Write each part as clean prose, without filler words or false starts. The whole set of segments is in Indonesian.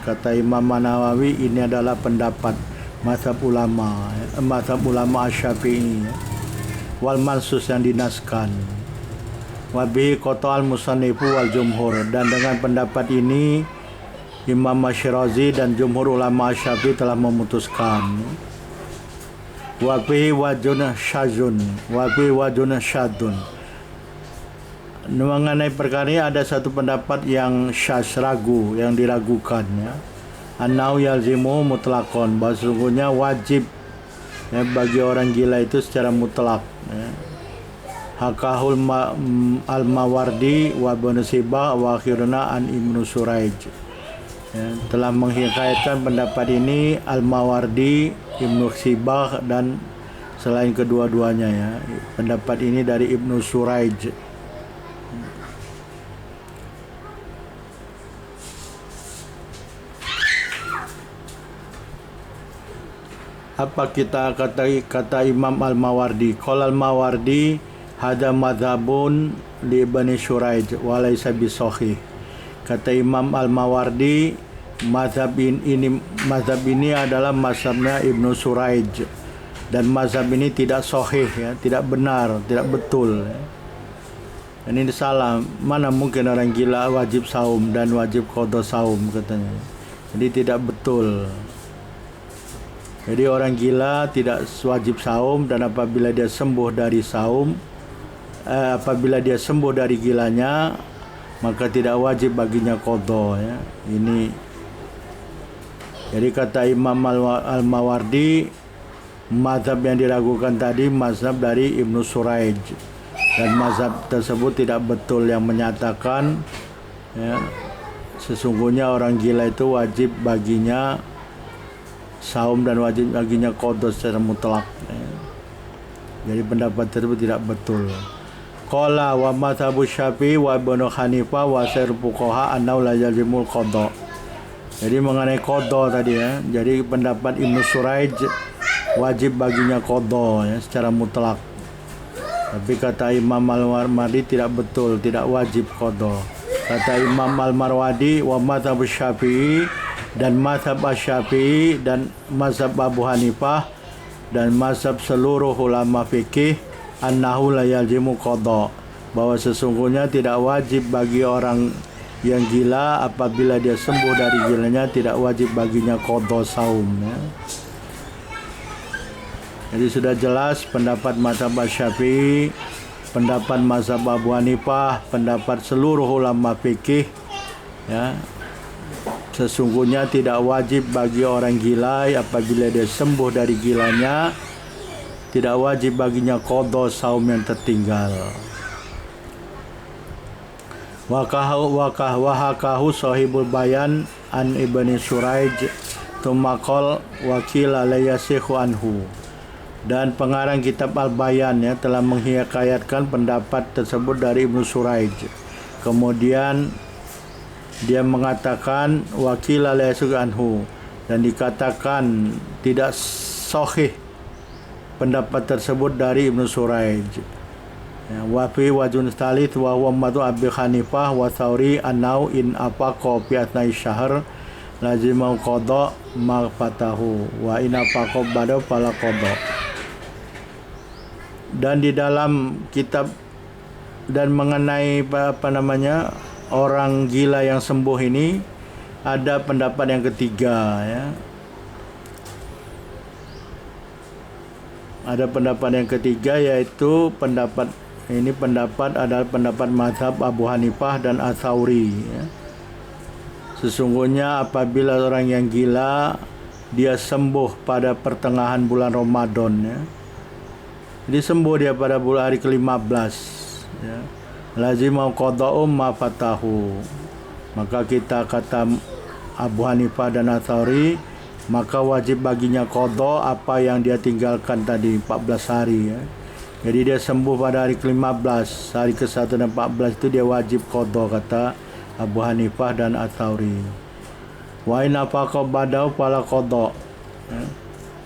Kata Imam Nawawi, ini adalah pendapat mazhab ulama Asy-Syafi'i wal mansus yang dinaskan. Wa bihi qata'al musannifu wal jumhur, dan dengan pendapat ini Imam Asy-Syirazi dan jumhur ulama Asy-Syafi'i telah memutuskan. Wa bihi wajun syadzun. Mengenai perkara ini ada satu pendapat yang syaz, ragu, yang diragukan, ya. Annau yalzimu mutlaqon, bahwa sesungguhnya wajib, ya, bagi orang gila itu secara mutlak, ya. Hakahul al-Mawardi wa Ibnu Sibah wa akhiruna an Ibnu Suraij, ya, telah menghikayatkan pendapat ini Al-Mawardi, Ibnu Sibah, dan selain kedua-duanya, ya, pendapat ini dari Ibnu Suraij. Apa kita kata Imam Al-Mawardi? Qala Al-Mawardi hada madhabun li Ibnu Suraij wa laysa bisahih. Kata Imam Al-Mawardi, mazhab ini adalah mazhabnya Ibnu Suraij, dan mazhab ini tidak sahih, ya, tidak benar, tidak betul, ya. Dan ini salah. Mana mungkin orang gila wajib saum dan wajib qada saum, katanya. Jadi tidak betul. Jadi orang gila tidak wajib saum, dan apabila dia sembuh dari gilanya, maka tidak wajib baginya qada, ya. Ini jadi kata Imam Al-Mawardi, mazhab yang diragukan tadi mazhab dari Ibnu Suraij, dan mazhab tersebut tidak betul, yang menyatakan, ya, sesungguhnya orang gila itu wajib baginya saum dan wajib baginya qada secara mutlak, ya. Jadi pendapat tersebut tidak betul. Qala wa mazhabu Syafi'i wa Ibnu Hanifah wa sair fuqaha annahu la yalzimul qada. Jadi mengenai qada tadi, ya, jadi pendapat Ibnu Suraij wajib baginya qada, ya, secara mutlak. Tapi kata Imam Al-Marwazi tidak betul, tidak wajib qada. Kata Imam Al-Marwazi, wa mazhabu Syafi'i, dan mazhab Asy-Syafi'i dan mazhab Abu Hanifah dan mazhab seluruh ulama fikih annahu la yalzimu qada, bahwa sesungguhnya tidak wajib bagi orang yang gila apabila dia sembuh dari gilanya, tidak wajib baginya qada saum, ya. Jadi sudah jelas pendapat mazhab Asy-Syafi'i, pendapat mazhab Abu Hanifah, pendapat seluruh ulama fikih, ya, sesungguhnya tidak wajib bagi orang gila apabila dia sembuh dari gilanya, tidak wajib baginya qada saum yang tertinggal. Wahakahu sahibul bayan an Ibnu Suraij tumakol wakil alayyasikhu anhu, dan pengarang kitab Al-Bayan, ya, telah menghikayatkan pendapat tersebut dari Ibnu Suraij. Kemudian dia mengatakan wakil alayyasikhu anhu, dan dikatakan tidak sahih pendapat tersebut dari Ibnu Suraij. Wa fi wajhun tsalits wa huwa madhu Abi Hanifah wa Tsauri annau in afaqa fi atnai syahr lazimau qada ma fatahu wa in afaqa ba'da fala qada. Dan di dalam kitab dan mengenai orang gila yang sembuh ini ada pendapat yang ketiga, ya. Ada pendapat yang ketiga, yaitu pendapat adalah pendapat mazhab Abu Hanifah dan Ats-Tsauri, ya. Sesungguhnya apabila orang yang gila dia sembuh pada pertengahan bulan Ramadan, ya. Jadi sembuh dia pada bulan hari ke-15, ya. Lazimau qada'um ma fatahu. Maka kita kata Abu Hanifah dan Ats-Tsauri, maka wajib baginya qada apa yang dia tinggalkan tadi 14 hari, ya. Jadi dia sembuh pada hari ke-15, hari ke-1 dan 14 itu dia wajib qada, kata Abu Hanifah dan Ats-Tsauri. Wa in afaqa ba'dahu fala qada, ya.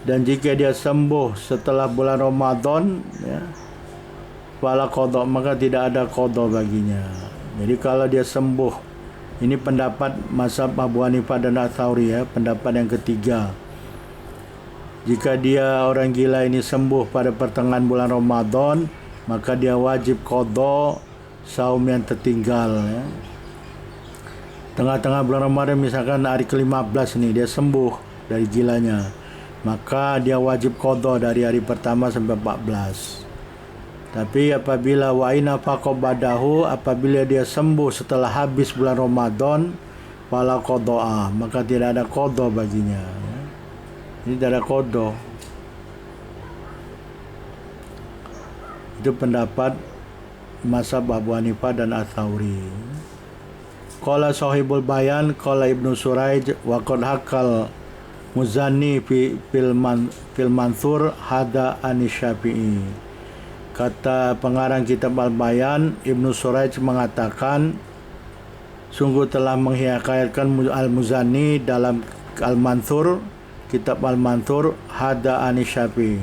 Dan jika dia sembuh setelah bulan Ramadan, ya, fala qada, maka tidak ada qada baginya. Jadi kalau dia sembuh Ini pendapat mazhab Abu Hanifah dan Ats-Tsauri ya, pendapat yang ketiga. Jika dia orang gila ini sembuh pada pertengahan bulan Ramadan, maka dia wajib qada saum yang tertinggal ya. Tengah-tengah bulan Ramadan misalkan hari ke-15 nih dia sembuh dari gilanya, maka dia wajib qada dari hari pertama sampai 14. Tapi apabila wa'ina faqobadahu, apabila dia sembuh setelah habis bulan Ramadan, fala qada'a, maka tidak ada qada baginya ya. Ini tidak ada qada. Itu pendapat mazhab Abu Hanifah dan Ats-Tsauri. Qala sahibul bayan, qala Ibnu Suraij wa qad hakal Muzanni fil Mansur hada Anisyafi'i. Kata pengarang kitab Al-Bayan, Ibnu Suraij mengatakan, sungguh telah menghikayatkan Al-Muzanni dalam Al-Mansur, kitab Al-Mansur, hada Anisyafi'i.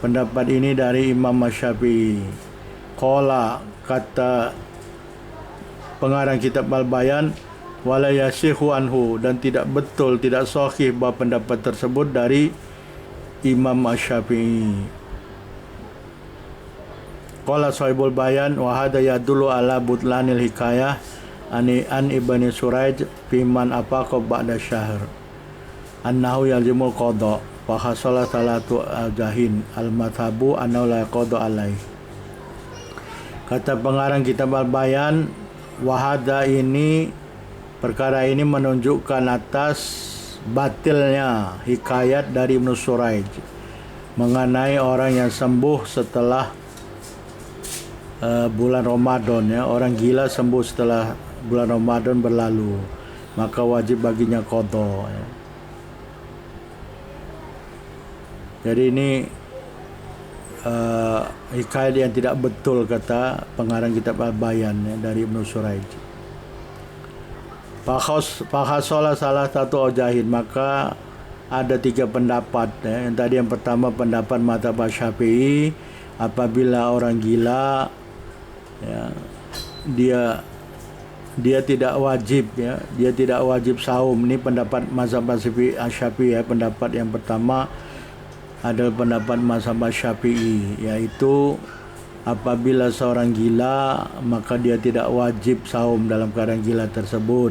Pendapat ini dari Imam Syafi'i. Qala, kata pengarang kitab Al-Bayan, wala yasihu anhu, dan tidak betul, tidak sahih bahwa pendapat tersebut dari Imam Syafi'i. Qala sahibul bayan wa hada yadullu ala butlanil hikayah an Ibnu Suraij fi man afaqa ba'da syahr annahu yalzimul qada fa hasala salatu ajahin al-madhabu annahu la qada alaih. Kata pengarang kitab Al-Bayan, wahada ini, perkara ini menunjukkan atas batilnya hikayat dari Ibnu Suraij mengenai orang yang sembuh setelah bulan Ramadan ya, orang gila sembuh setelah bulan Ramadan berlalu, maka wajib baginya qada ya. Jadi ini hikayat yang tidak betul, kata pengarang kitab Al-Bayan ya, dari Ibnu Suraij. Fakhasola salah satu ojahin, maka ada 3 pendapat ya. Yang pertama pendapat mazhab Syafi'i, apabila orang gila ya, dia tidak wajib ya, dia tidak wajib saum. Ini pendapat mazhab Syafi'i ya. Pendapat yang pertama adalah pendapat mazhab Syafi'i, yaitu apabila seorang gila maka dia tidak wajib saum dalam keadaan gila tersebut.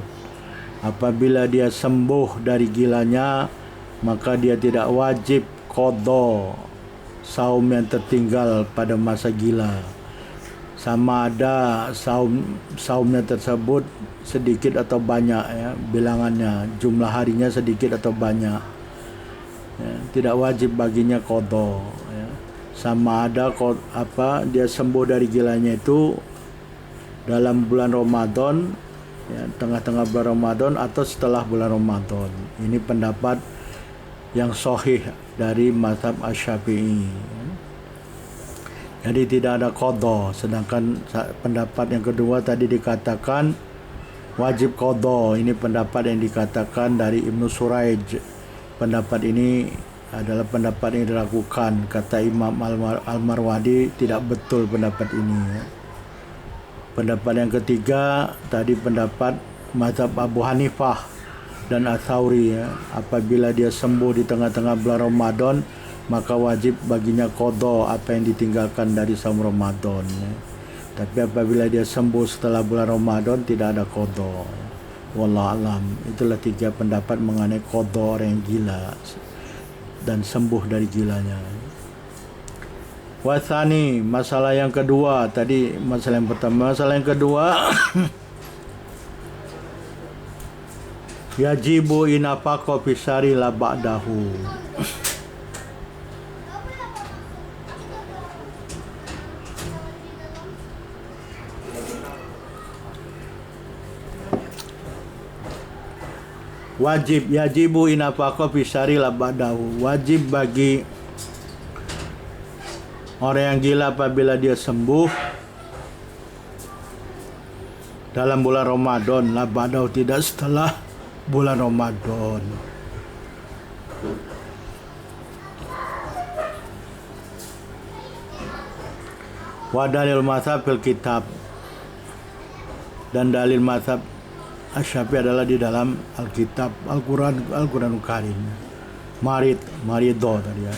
Apabila dia sembuh dari gilanya, maka dia tidak wajib qada saum yang tertinggal pada masa gila, sama ada saumnya tersebut sedikit atau banyak ya, bilangannya, jumlah harinya sedikit atau banyak ya, tidak wajib baginya qada ya. Sama ada dia sembuh dari gilanya itu dalam bulan Ramadan ya, tengah-tengah bulan Ramadan atau setelah bulan Ramadan. Ini pendapat yang sahih dari mazhab Asy-Syafi'i. Jadi tidak ada qada. Sedangkan pendapat yang kedua tadi dikatakan wajib qada. Ini pendapat yang dikatakan dari Ibnu Suraij. Pendapat ini adalah pendapat yang dilakukan. Kata Imam Al-Marwadi, tidak betul pendapat ini ya. Pendapat yang ketiga tadi pendapat mazhab Abu Hanifah dan Ats-Tsauri ya. Apabila dia sembuh di tengah-tengah bulan Ramadan, maka wajib baginya qada apa yang ditinggalkan dari saum Ramadan ya. Tapi apabila dia sembuh setelah bulan Ramadan, tidak ada qada. Wallahu alam. Itulah 3 pendapat mengenai qada orang yang gila dan sembuh dari gilanya. Wasani, masalah yang kedua, tadi masalah yang pertama, masalah yang kedua yajibu inafaqa fisari la ba'dahu. Wajib, yajibu inafaqa fisari la ba'dahu, wajib bagi orang yang gila apabila dia sembuh dalam bulan Ramadan, la ba'dahu, tidak setelah bulan Ramadan. Wa dalil mazhab fil kitab, dan dalil mazhab Asy-Syafi'i adalah di dalam Alkitab Al-Qur'anul Karim. Maridho tadi ya.